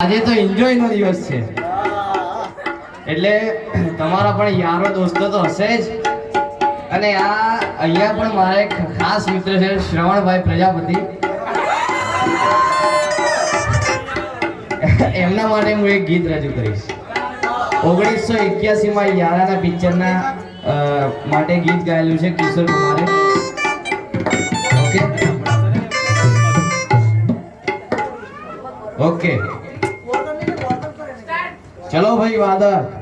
આજે તો એન્જોય નો દિવસ છે એટલે તમારા પણ યારો દોસ્તો તો હશે જ અને અહીંયા પણ મારા એક ખાસ મિત્ર છે શ્રવણભાઈ પ્રજાપતિ એમના માટે હું એક ગીત રજૂ કરીશ 1981 માં યારાના પિક્ચરના માટે ગીત ગાયેલું છે કિશોર કુમારે ઓકે चलो भाई वादर